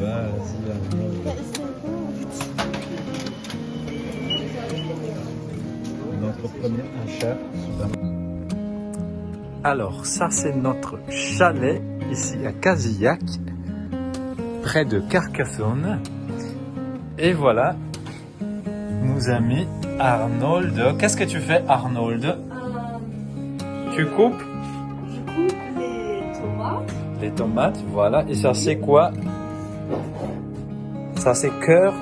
Vas-y, Arnaud. Notre premier achat. Alors, ça c'est notre chalet ici à Casillac, près de Carcassonne. Et voilà, nous a mis Arnold. Qu'est-ce que tu fais, Arnold? Tu coupes? Je coupe les tomates. Les tomates, voilà. Et ça c'est quoi? Ça c'est cœur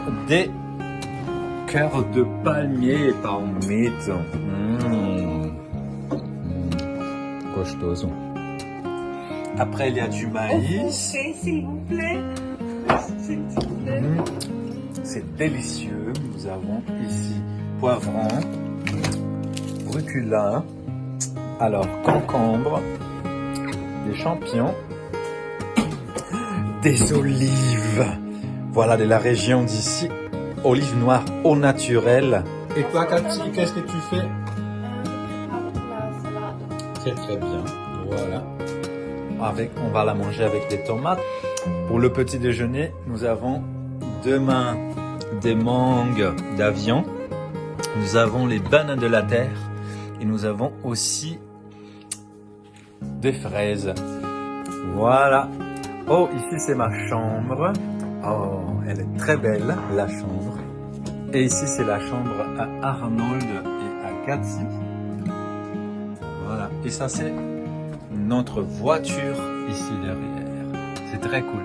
de palmier, palmito. Gostoso. Après il y a du maïs. S'il vous plaît. S'il vous plaît. C'est délicieux. Nous avons ici poivron, rucola, alors concombre, des champignons, des olives. Voilà de la région d'ici, olives noires au naturel. Et toi, Cathy, qu'est-ce que tu fais? La salade. C'est très bien. Voilà. On va la manger avec des tomates. Pour le petit déjeuner, nous avons demain des mangues d'avion. Nous avons les bananes de la terre. Et nous avons aussi des fraises. Voilà. Oh, ici c'est ma chambre. Oh, elle est très belle, la chambre. Et ici c'est la chambre à Arnold et à Cathy. Voilà. Et ça c'est notre voiture ici derrière. C'est très cool.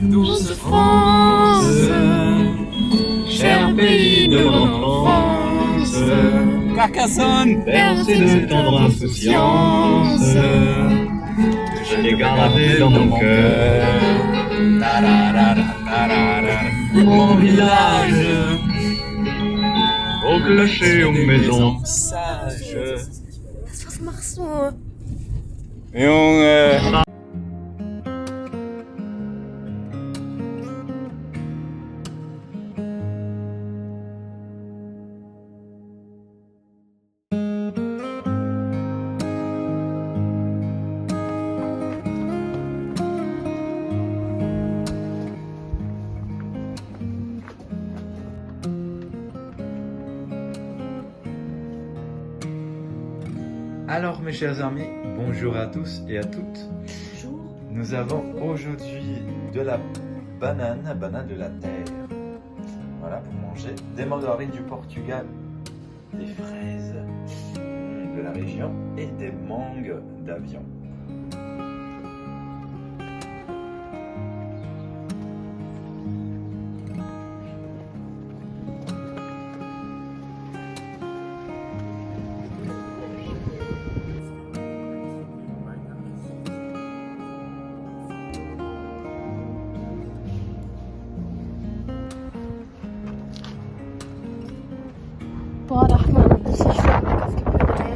Douce France, cher pays de l'enfance, Carcassonne, bercé de tendre insouciance, je l'ai gravé dans mon cœur. Mon village, au clocher, aux maisons sages. Was machst du? Junge. Alors mes chers amis, bonjour à tous et à toutes. Bonjour. Nous avons aujourd'hui de la banane de la terre. Voilà, pour manger. Des mandarines du Portugal, des fraises de la région et des mangues d'avion. Boah, da hat man richtig schön aufgepackt, ey.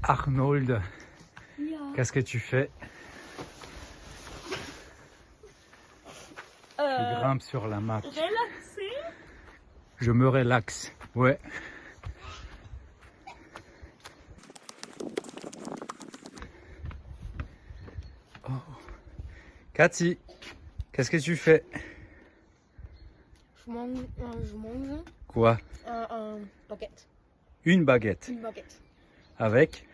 Arnold, Ja. qu'est-ce que tu fais? Tu grimpes sur la map. Relaxé. Je me relaxe. Ouais. Oh. Cathy, qu'est-ce que tu fais? Je mange Quoi? un baguette. Une baguette. Une baguette. Avec?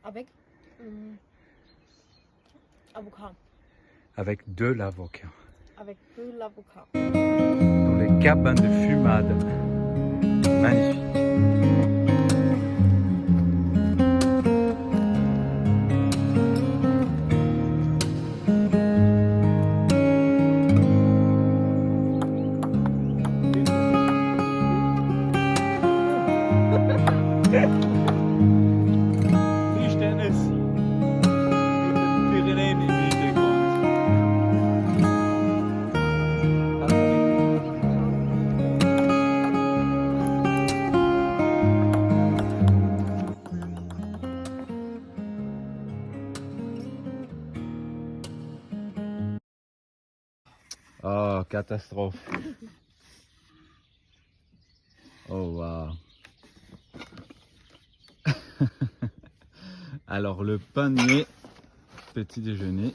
Avec avocat. Avec de l'avocat. Avec de l'avocat. Dans les cabanes de fumade. Magnifique. Tischtennis. Pyrenäen im Hintergrund. Oh, catastrophe. Oh, wow. Alors, le panier, petit déjeuner.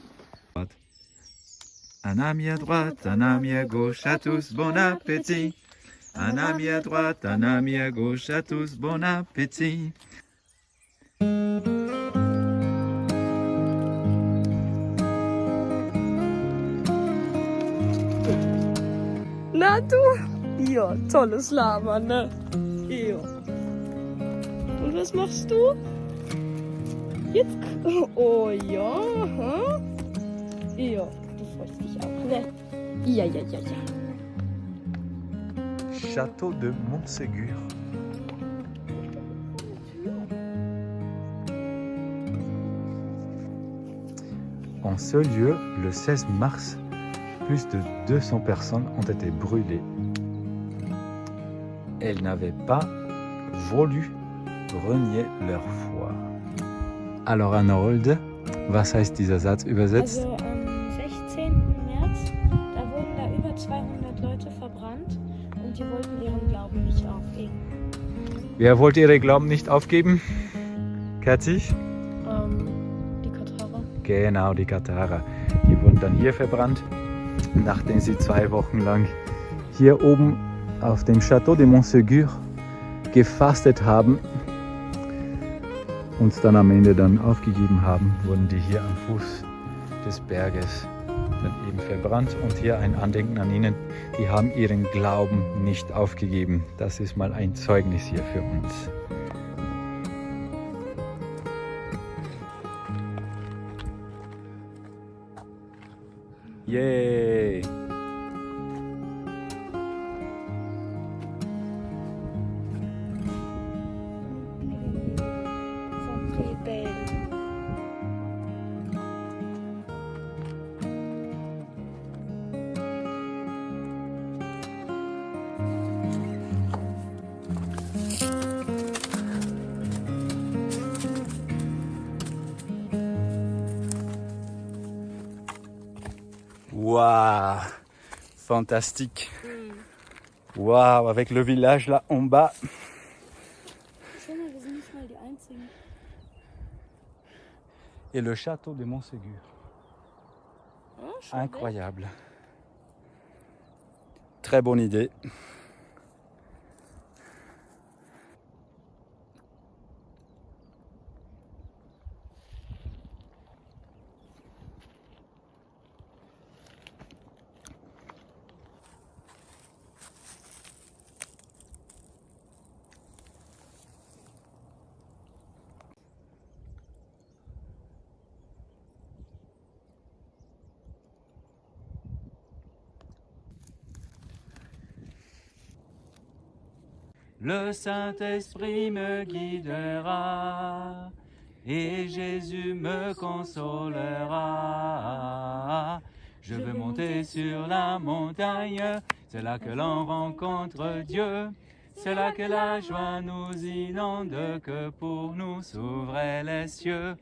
Un ami à droite, un ami à gauche, à tous, bon appétit. Un ami à droite, un ami à gauche, à tous, bon appétit. Na du? Ja, tolles Lama, ne? Ja. Und was machst du? Jetzt? Oh ja, ha? Ja, du freust dich auch, ne? Ja. Château de Montségur. En ce lieu, le 16 mars, plus de 200 personnes ont été brûlées. Elles n'avaient pas voulu renier leur foi. Alors Arnold, was heißt dieser Satz übersetzt? Also am 16. März, da wurden da über 200 Leute verbrannt und die wollten ihren Glauben nicht aufgeben. Wer wollte ihre Glauben nicht aufgeben? Cathy? Die Katarer. Genau, die Katharer. Die wurden dann hier verbrannt, nachdem sie 2 Wochen lang hier oben auf dem Château de Montségur gefastet haben und dann am Ende dann aufgegeben haben, wurden die hier am Fuß des Berges dann eben verbrannt und hier ein Andenken an ihnen. Die haben ihren Glauben nicht aufgegeben. Das ist mal ein Zeugnis hier für uns. Yay! Von Rebellen. Waouh! Fantastique! Waouh! Avec le village là en bas. Schau mal, wir sind nicht mal die Einzigen. Et le château de Montségur. Oh, schon Incroyable. Très bonne idée. Le Saint-Esprit me guidera et Jésus me consolera. Je veux monter sur la montagne, c'est là que l'on rencontre Dieu. C'est là que la joie nous inonde, que pour nous s'ouvraient les cieux.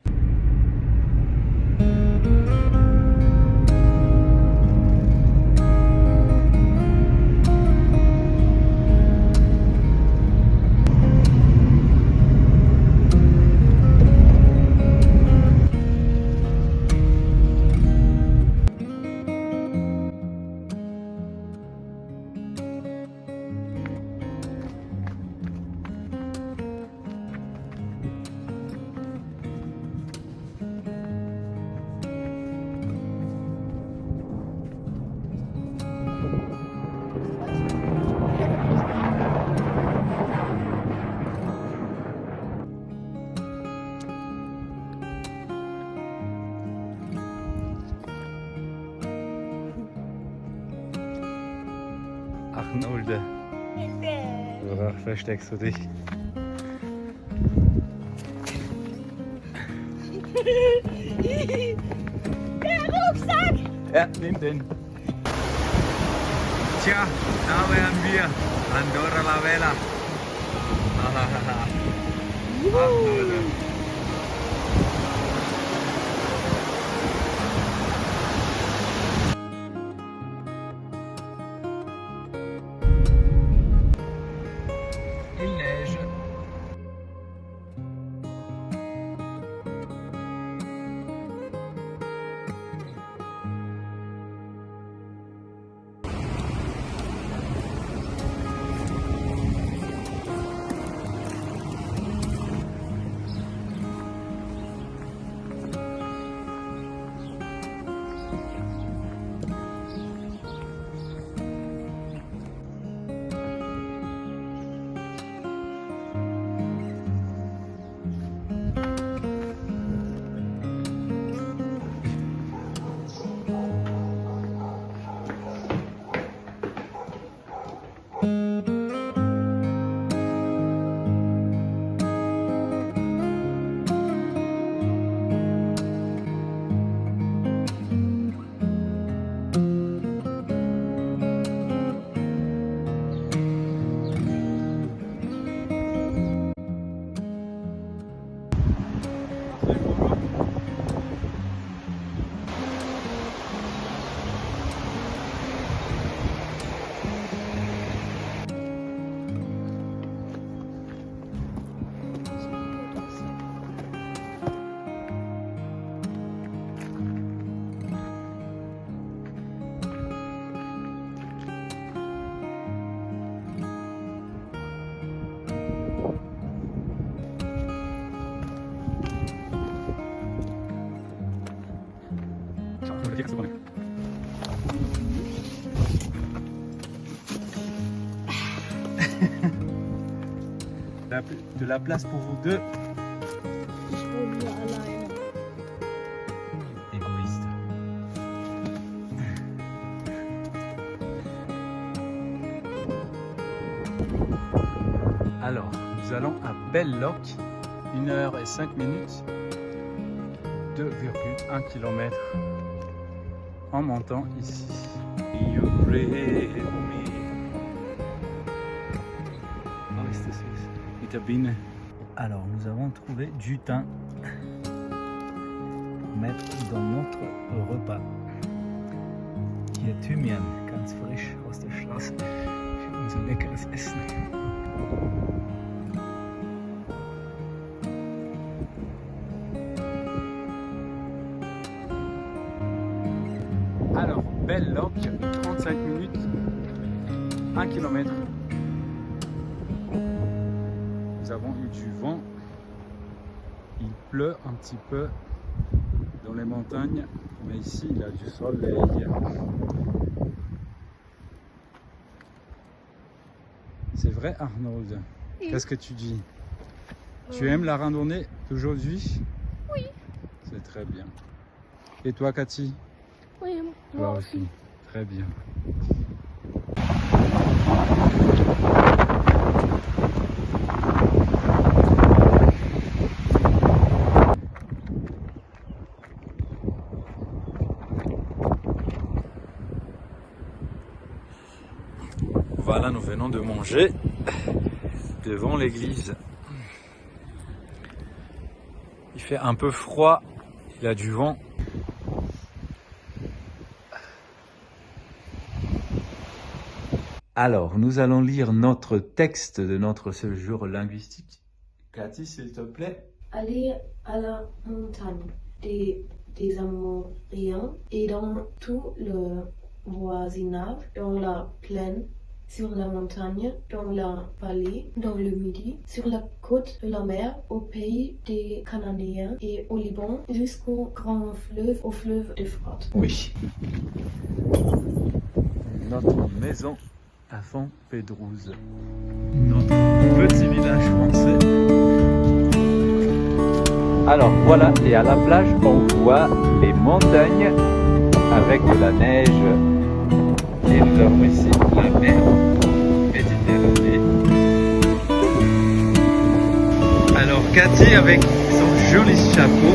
Arnold, worauf versteckst du dich? Der Rucksack! Ja, nimm den. Tja, da wären wir. Andorra la Vella. Arnold. Il neige. De la place pour vous deux. Ich wohne hier alleine. Égoïste. Alors, nous allons à Belle-Loc, 1 heure et 5 minutes, 2,1 km en montant ici. You breathe me. Oh, ist das süß. Mit der Biene. Alors, nous avons trouvé du thym pour mettre dans notre repas. Hier Thymian, ganz frisch aus der Straße für unser leckeres Essen. Alors, Belle-Loc, 35 minutes, 1 km. Nous avons eu du vent, il pleut un petit peu dans les montagnes, mais ici il y a du soleil. C'est vrai Arnold? Oui. Qu'est-ce que tu dis? Tu aimes la randonnée d'aujourd'hui? Oui. C'est très bien. Et toi Cathy? Oui, Toi aussi. Très bien. Voilà, nous venons de manger devant l'église. Il fait un peu froid, il y a du vent. Alors, nous allons lire notre texte de notre séjour linguistique. Cathy, s'il te plaît. Aller à la montagne des Amoriens et dans tout le voisinage, dans la plaine, sur la montagne, dans la vallée, dans le midi, sur la côte de la mer, au pays des Cananéens et au Liban, jusqu'au grand fleuve, au fleuve d'Euphrate. Oui. Notre maison à Fontpédrouse. Notre petit village français. Alors voilà, et à la plage, on voit les montagnes avec de la neige. Et nous avons ici la mer Méditerranée. Alors Cathy avec son joli chapeau.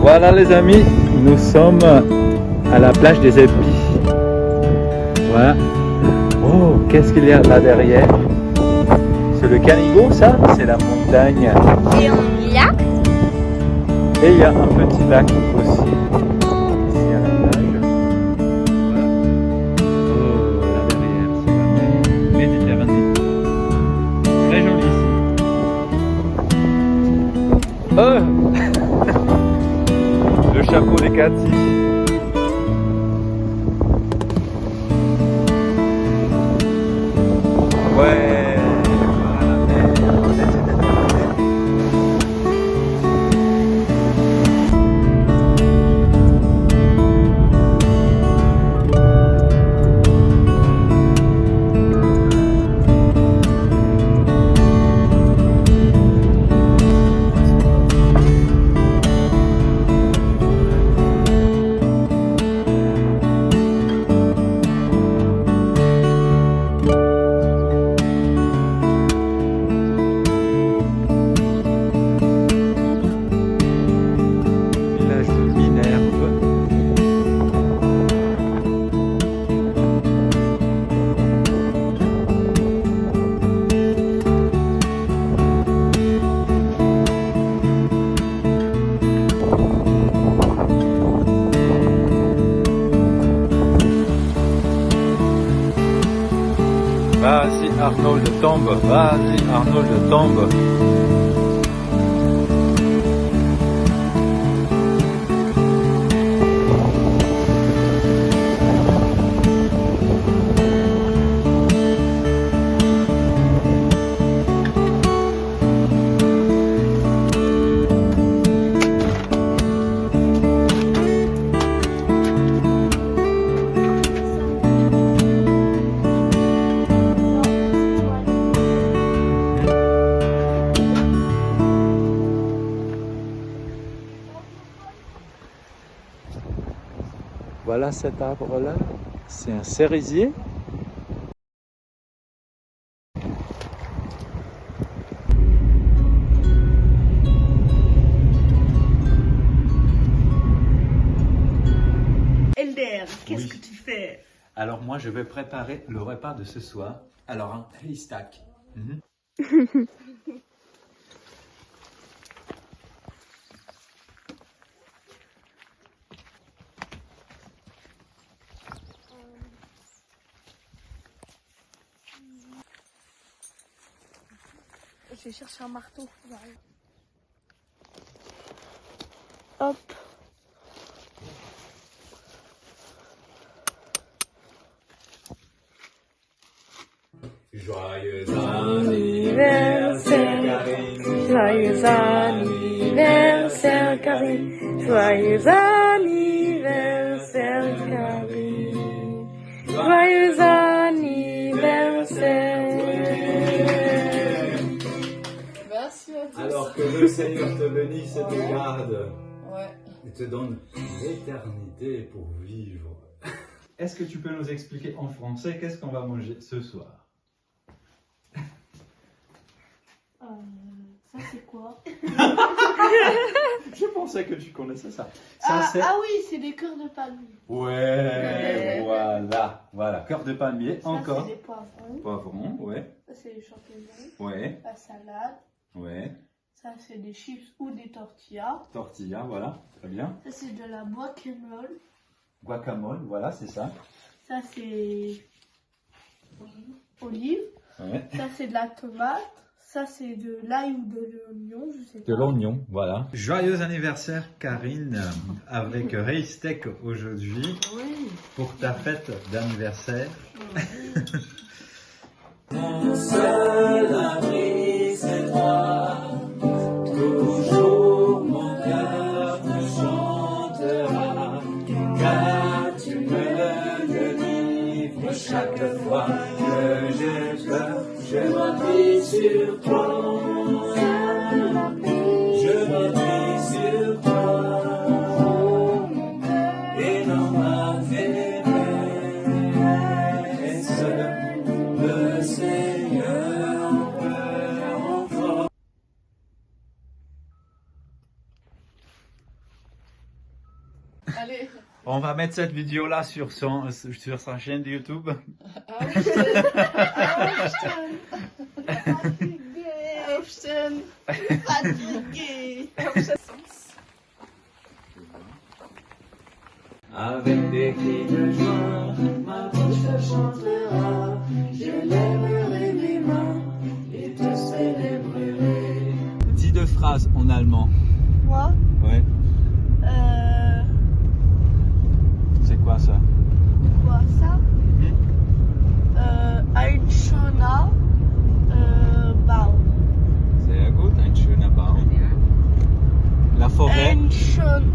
Voilà les amis, nous sommes à la plage des Épis. Voilà. Oh, qu'est-ce qu'il y a là derrière? C'est le Canigou, ça? C'est la montagne. Et un lac. Et il y a un petit lac aussi. Ici à la plage. Voilà. Oh, là derrière, c'est la mer Méditerranée. Très joli ici. Oh! Le chapeau des Cathy. Ouais, voilà la mer. Vas-y Arnold, tombe. Vas-y Arnold, tombe. Voilà cet arbre-là, c'est un cerisier. Elder, qu'est-ce Oui. que tu fais? Alors moi je vais préparer le repas de ce soir. Alors un haystack. Je vais chercher un marteau. J'arrive. Hop. Joyeux Anniversaire, joyeux anniversaire Karine, joyeux anniversaire Karine, joyeux anniversaire. Merci à tous. Alors que le Seigneur te bénisse et te garde. Ouais. et te donne l'éternité pour vivre. Est-ce que tu peux nous expliquer en français qu'est-ce qu'on va manger ce soir? Ça c'est quoi? Je pensais que tu connaissais ça. Ah oui, c'est des cœurs de palmier. Ouais, voilà. Cœur de palmier, encore. Ça c'est des poivrons. Poivron, ouais. Ça c'est des champignons. Ouais, La salade. ouais. Ça c'est des chips ou des tortillas. Tortilla, voilà, très bien. Ça c'est de la guacamole. Guacamole, voilà, c'est ça. Ça c'est olive. Ouais. Ça c'est de la tomate. Ça c'est de l'ail ou de l'oignon, je sais pas. De l'oignon, voilà. Joyeux anniversaire Karine, avec Ray Steak aujourd'hui Oui. pour ta fête d'anniversaire. Mon seul abri, c'est toi. Toujours mon cœur te chantera, car tu me délivres chaque fois que j'ai peur. Je m'appuie sur toi. Je m'appuie sur toi. Et dans ma faiblesse, le Seigneur peut encore. Allez. On va mettre cette vidéo-là sur sa chaîne de YouTube. Avec des cris de joie, ma bouche te chantera. Je lèverai mes mains et te célébrerai. Dis deux phrases en allemand. Moi, Ouais. C'est quoi ça? quoi ça? Ein schöner Baum. Sehr gut, ein schöner Baum. La forêt. Ein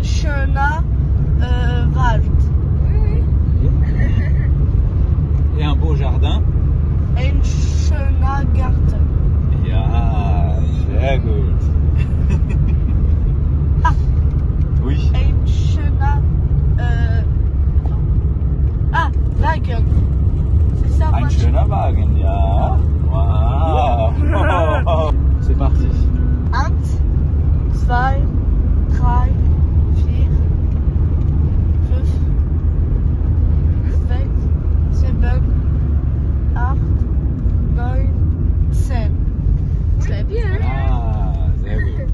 schöner Wald. Et un beau jardin. Ein schöner Garten. Ja, sehr gut. Oui. Ein schöner Wagen. C'est ça, Ein voiture. schöner Wagen, ja. Wow. C'est parti. 1, 2, 3, 4, 5, 6, 7, 8, 9, 10. Très bien. Ah, sehr gut.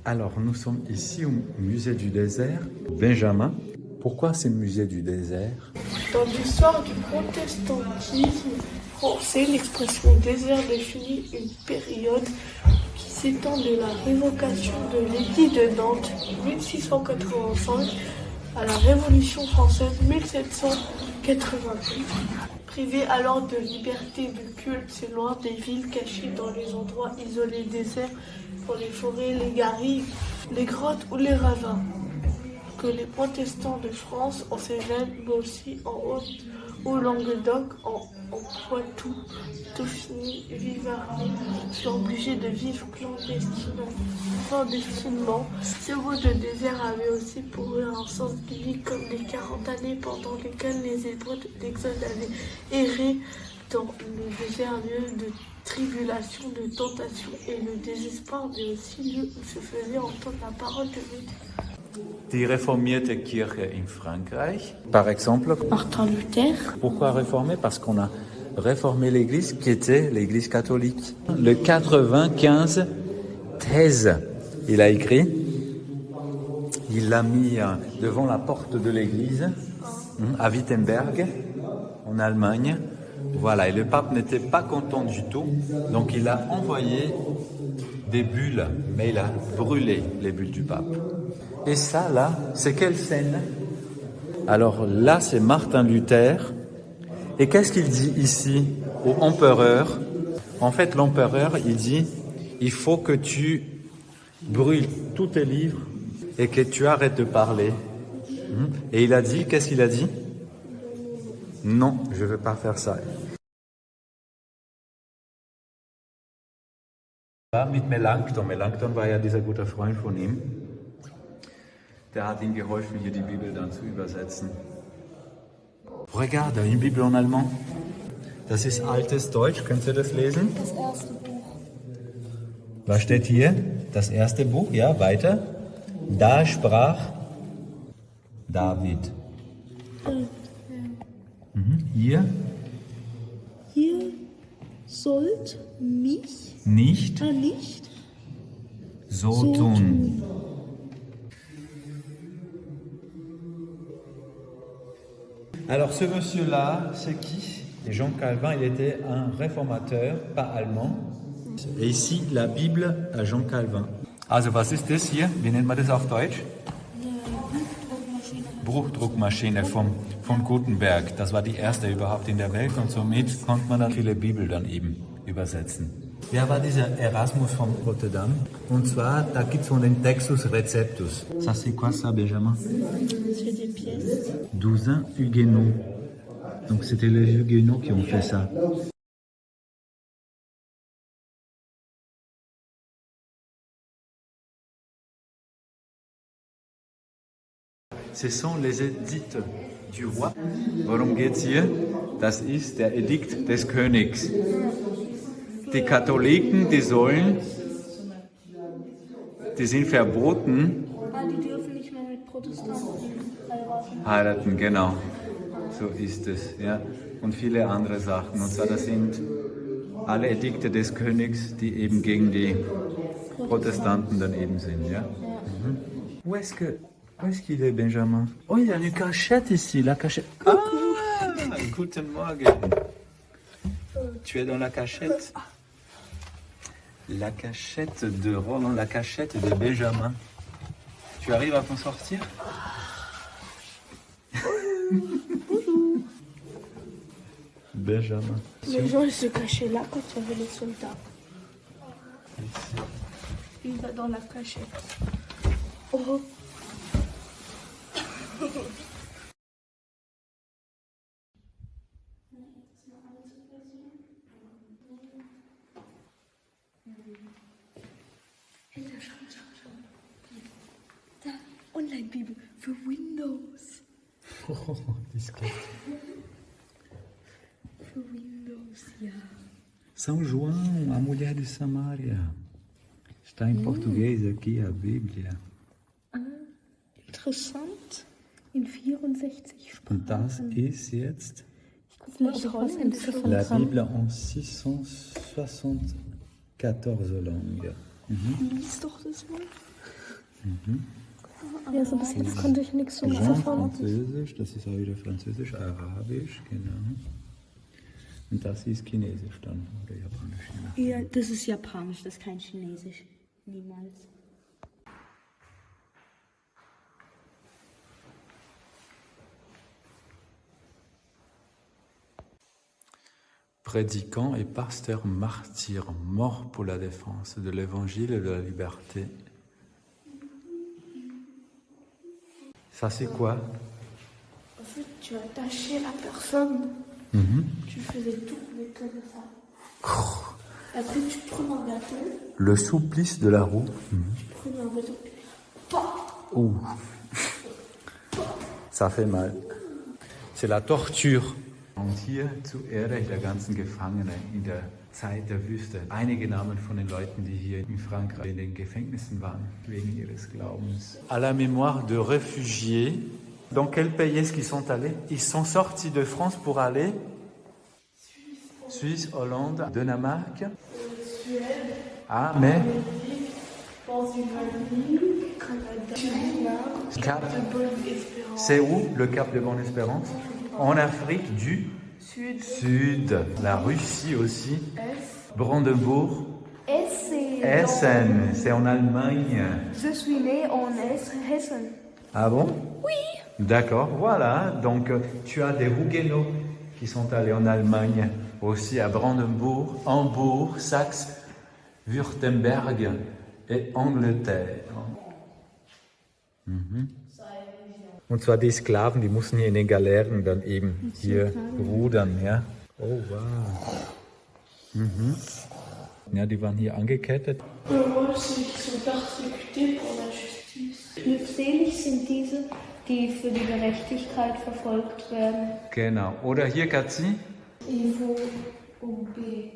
Alors, nous sommes ici au musée du désert. Benjamin, pourquoi c'est le musée du désert? Dans l'histoire du protestantisme français, l'expression désert définit une période qui s'étend de la révocation de l'édit de Nantes 1685 à la Révolution française 1788. Privé alors de liberté de culte, c'est loin des villes cachées dans les endroits isolés déserts, pour les forêts, les garrigues, les grottes ou les ravins, que les protestants de France, en Cévennes, mais aussi en Haute, au Languedoc, en Poitou, Dauphiné, Vivarais, sont obligés de vivre clandestinement. Ce mot de désert avait aussi pour eux un sens biblique comme les 40 années pendant lesquelles les Hébreux de l'Exode avaient erré dans le désert, lieu de tribulation, de tentation et le désespoir, mais aussi lieu où se faisait entendre la parole de Dieu. Die reformierte Kirche in Frankreich, par exemple. Martin Luther. Pourquoi réformer? Parce qu'on a réformé l'Église qui était l'Église catholique. Le 95 thèse, il a écrit, il l'a mis devant la porte de l'Église à Wittenberg, en Allemagne. Voilà, et le pape n'était pas content du tout, donc il a envoyé des bulles, mais il a brûlé les bulles du pape. Et ça, là, c'est quelle scène? Alors là, c'est Martin Luther. Et qu'est-ce qu'il dit ici au empereur? En fait, l'empereur, il dit, il faut que tu brûles tous tes livres et que tu arrêtes de parler. Et il a dit, qu'est-ce qu'il a dit? Non, je ne veux pas faire ça. War mit Melanchthon. Melanchthon war ja dieser gute Freund von ihm. Der hat ihm geholfen, hier die Bibel dann zu übersetzen. Regarde, une Bible en allemand. Das ist altes Deutsch. Könnt ihr das lesen? Das erste Buch. Was steht hier? Das erste Buch, ja, weiter. Da sprach David. Hier Ihr sollt mich nicht nicht so tun. Alors ce monsieur-là, c'est qui? Jean Calvin, il était un réformateur, pas allemand. Et ici, la Bible à Jean Calvin. Also was ist das hier? Wie nennt man das auf Deutsch? Buchdruckmaschine von Gutenberg. Das war die erste überhaupt in der Welt und somit konnte man dann viele Bibel dann eben übersetzen. Wer war dieser Erasmus von Rotterdam? Und zwar, da gibt es von den Textus Receptus. Ça c'est quoi ça, Benjamin? C'est des pièces. 12 Huguenots. Donc c'était les Huguenots qui ont fait ça. Ce sont les Edikte du Roi. Worum geht's hier? Das ist der Edikt des Königs. Die Katholiken, die sind verboten, Die dürfen nicht mehr mit Protestanten heiraten. heiraten, genau. So ist es, ja. Und viele andere Sachen. Und zwar, das sind alle Edikte des Königs, die eben gegen die Protestanten dann eben sind, ja. Mhm. Où est-ce qu'il est, Benjamin? Oh, il y a une cachette ici, la cachette. Ah, guten Morgen. Tu es dans la cachette? La cachette de Roland, la cachette de Benjamin. Tu arrives à t'en sortir? Benjamin. Les gens ils se cachaient là quand il y avait les soldats. Il va dans la cachette. Oh. Da, Online-Bibel für Windows. Oh, discret. Für Windows, ja. São João, a mulher de Samaria. Está em português aqui a Bíblia. Interessant. In 64 Sprachen. Und das ist jetzt Vielleicht Holländische von la dran. Bible en 674 langues. Lies doch das mal. Ja, so bis jetzt konnte ich nichts so Jean, verfolgen. Französisch, das ist auch wieder Französisch, Arabisch, genau. Und das ist Chinesisch dann, oder Japanisch. Ja, das ist Japanisch, das ist kein Chinesisch. Niemals. Prédicant et pasteur martyr, mort pour la défense de l'évangile et de la liberté. Ça c'est quoi? En fait, tu attachais la personne. Tu faisais tout avec ça. Après, tu prends un gâteau. Le supplice de la roue. Tu prends un gâteau. Ouh. Ça fait mal. C'est la torture. Und hier zur Ehre der ganzen Gefangenen in der Zeit der Wüste. Einige Namen von den Leuten, die hier in Frankreich in den Gefängnissen waren, wegen ihres Glaubens. À la mémoire de réfugiés. Dans quel pays est-ce qu'ils sont allés? Ils sont sortis de France pour aller Suisse, Hollande, Danemark. Suède, Ah, mais Pennsylvanie, Canada, Cap. Bonne Espérance. C'est où le Cap de Bonne-Espérance? En Afrique du Sud. La Russie aussi. Brandebourg. Essen, c'est en Allemagne. Je suis né en Hessen. Ah bon? Oui. D'accord, voilà. Donc tu as des Huguenots qui sont allés en Allemagne, aussi à Brandebourg, Hambourg, Saxe, Württemberg et Angleterre. Und zwar die Sklaven, die mussten hier in den Galeeren dann eben hier rudern, ja. Oh wow. Ja, die waren hier angekettet. Heureux, ceux qui sont persécutés pour la justice. Glückselig sind diese, die für die Gerechtigkeit verfolgt werden. Genau. Oder hier, Katzi, Il faut obéir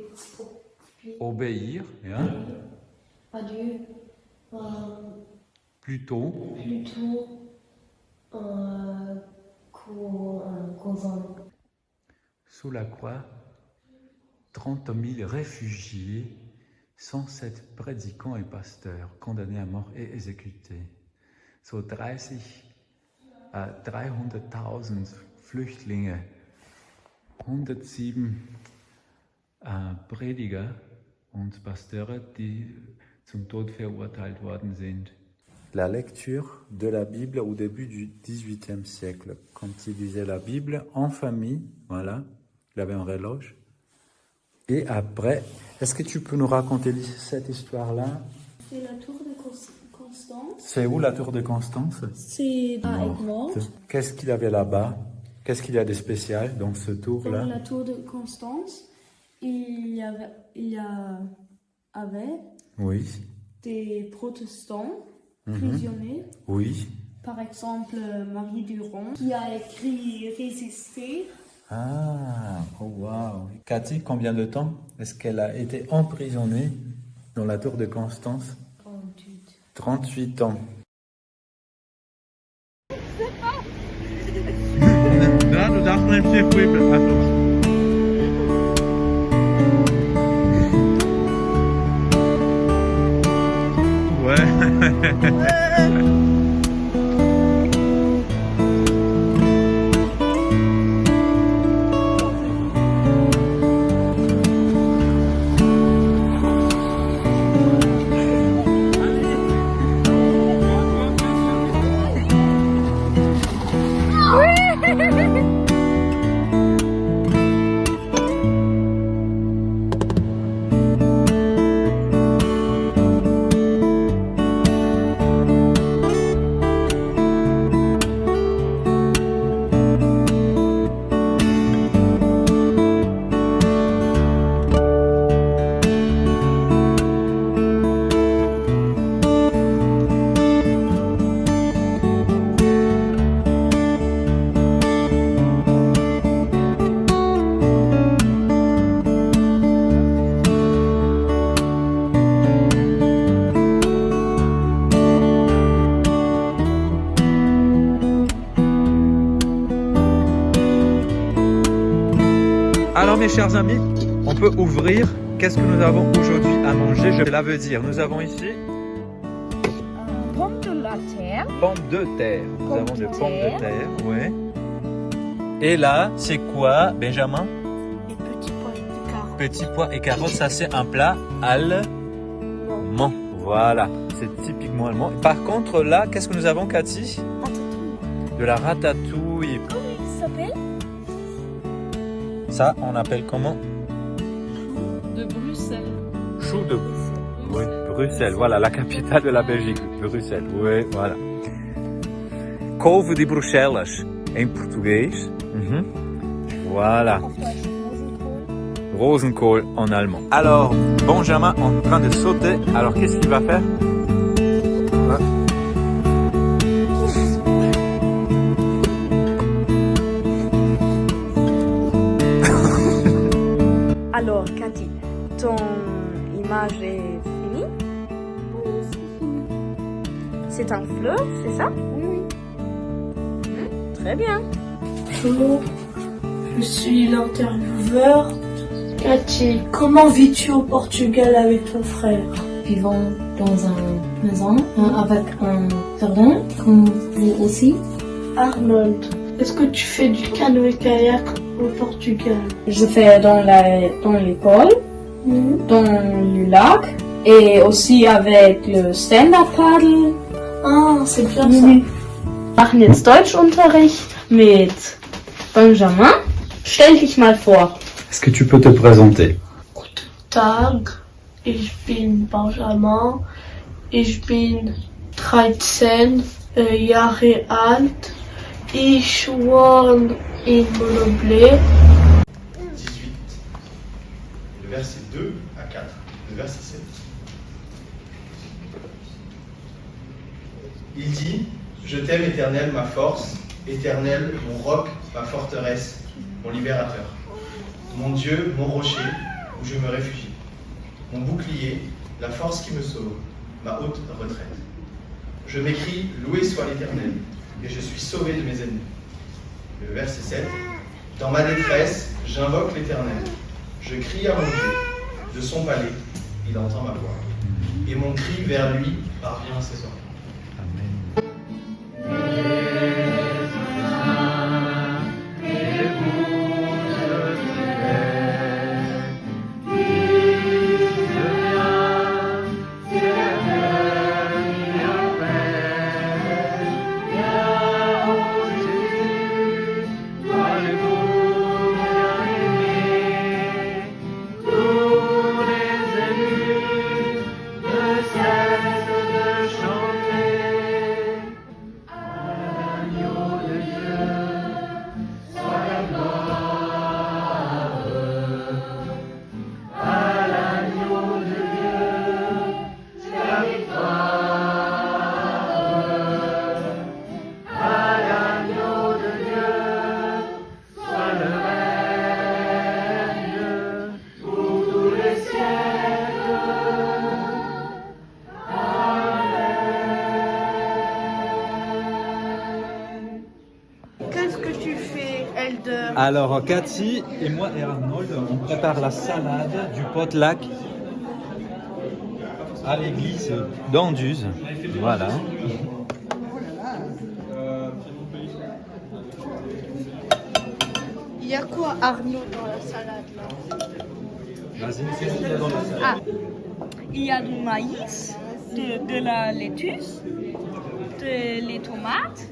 obéir, ja. à Dieu Plutôt. plutôt qu'aux hommes. Sous la croix, 30 000 réfugiés, 107 prédicants et pasteurs condamnés à mort et exécutés. So 300.000 Flüchtlinge, 107 Prediger und Pasteure, die zum Tod verurteilt worden sind. La lecture de la Bible au début du XVIIIe siècle, quand il lisait la Bible en famille, voilà, il avait un reloge. Et après, est-ce que tu peux nous raconter cette histoire-là? C'est la tour de Constance. C'est où la tour de Constance? C'est à Egmont. Qu'est-ce qu'il y avait là-bas? Qu'est-ce qu'il y a de spécial dans ce Dans tour-là? la tour de Constance, il y avait Oui, des protestants prisonniers. oui. Par exemple, Marie Durand, qui a écrit Résister. Ah, oh wow. Cathy, combien de temps est-ce qu'elle a été emprisonnée dans la tour de Constance? 38 ans. Da, du darfst mal 4 Kugeln. Achtung. Ouais. Alors mes chers amis, on peut ouvrir. Qu'est-ce que nous avons aujourd'hui à manger? Cela veut dire, nous avons ici Pomme de la terre. pommes de terre. Nous Pommes avons de des pommes de terre. terre, ouais. Et là, c'est quoi, Benjamin? Et petits pois de carottes. Petits pois et carottes, ça c'est un plat allemand. Voilà, c'est typiquement allemand. Par contre là, qu'est-ce que nous avons, Cathy? Ratatouille. De la ratatouille. Comment il s'appelle? Ça, on appelle comment? De Bruxelles. Chou de oui, Bruxelles, voilà, la capitale de la Belgique, Bruxelles, oui, voilà. Couve de Bruxelas, en portugais. Voilà. Rosenkohl en allemand. Alors, Benjamin en train de sauter. Alors, qu'est-ce qu'il va faire? Alors, Cathy, ton image est finie? C'est un fleur, c'est ça? Oui. Très bien. Bonjour, je suis l'intervieweur. Cathy, comment vis-tu au Portugal avec ton frère? Vivons dans une maison avec un jardin, comme vous aussi. Arnold, est-ce que tu fais du canoë-kayak au Portugal? Je fais dans l'école, dans le lac et aussi avec le stand-up paddle. Ah, c'est bien ça. Machen jetzt Deutschunterricht mit Benjamin. Stell dich mal vor. Est-ce que tu peux te présenter? Tag, ich bin Benjamin, ich bin 13 Jahre alt, ich wohne in Monoblé. 18, le verset 2 à 4 de le verset 7. Il dit, je t'aime Éternel, ma force, Éternel, mon roc, ma forteresse, mon libérateur, mon Dieu, mon rocher, où je me réfugie, mon bouclier, la force qui me sauve, ma haute retraite. Je m'écrie, loué soit l'Éternel, et je suis sauvé de mes ennemis. Le verset 7. Dans ma détresse, j'invoque l'Éternel. Je crie à mon Dieu. De son palais, il entend ma voix. Et mon cri vers lui parvient à ses oreilles. Qu'est-ce que tu fais, Elder? Alors, Cathy et moi et Arnold, on prépare la salade du potluck à l'église d'Anduze. Voilà. Il y a quoi, Arnaud, dans la salade là? Vas-y, qu'est-ce qu'il y a dans la salade? Ah, il y a du maïs, de la laitue, les tomates,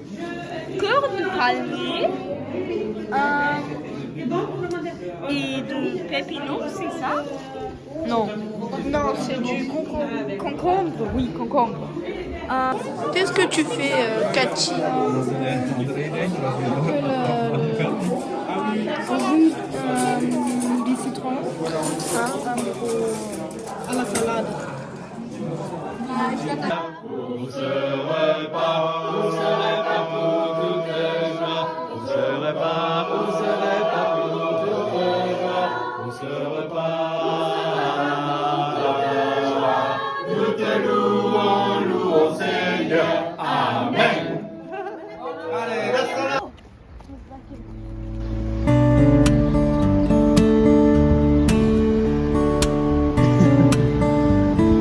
cœur de palmier et de pépino, c'est ça? Non. Non, c'est du concombre. Concombre, oui, concombre. Qu'est-ce que tu fais, Cathy? Du citron à la salade. Pour ce repas, pour ce repas pour toutes les joies, pour ce repas, pour ce repas pour toutes les joies, pour ce repas, nous te louons Seigneur. Amen. Allez, la salade.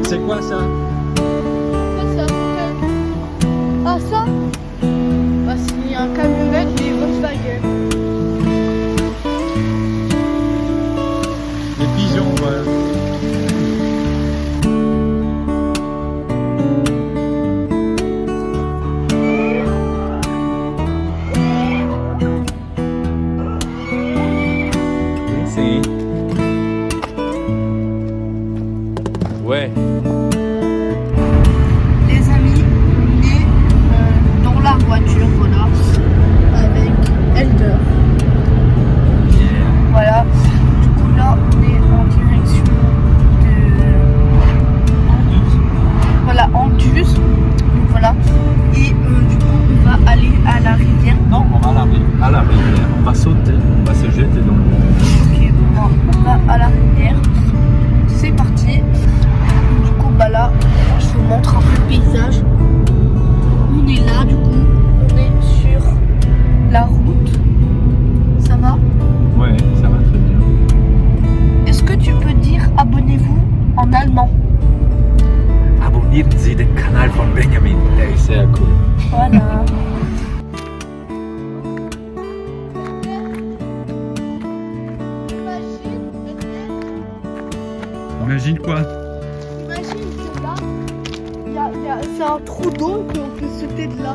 C'est quoi ça? Ah ça? Bah c'est un camionnette des Volkswagen. Les pigeons, voilà. C'est... Ouais. Les amis, on est dans la voiture, voilà, avec Elder. Voilà, du coup là on est en direction de voilà, Anduze. Donc voilà. Et du coup on va aller à la rivière. Non, on va à la rivière. On va sauter, on va se jeter dans l'eau. Ok, bon, on va à la rivière. C'est parti. Du coup bah là, je vous montre un peu le paysage. On est là, du coup, on est sur la route. Ça va? Ouais, ça va très bien. Est-ce que tu peux dire abonnez-vous en allemand? Abonnieren Sie den Kanal von Benjamin. Der ist sehr cool. Voilà. Imagine quoi? Imagine, c'est là, c'est un trou d'eau qu'on peut sauter de là.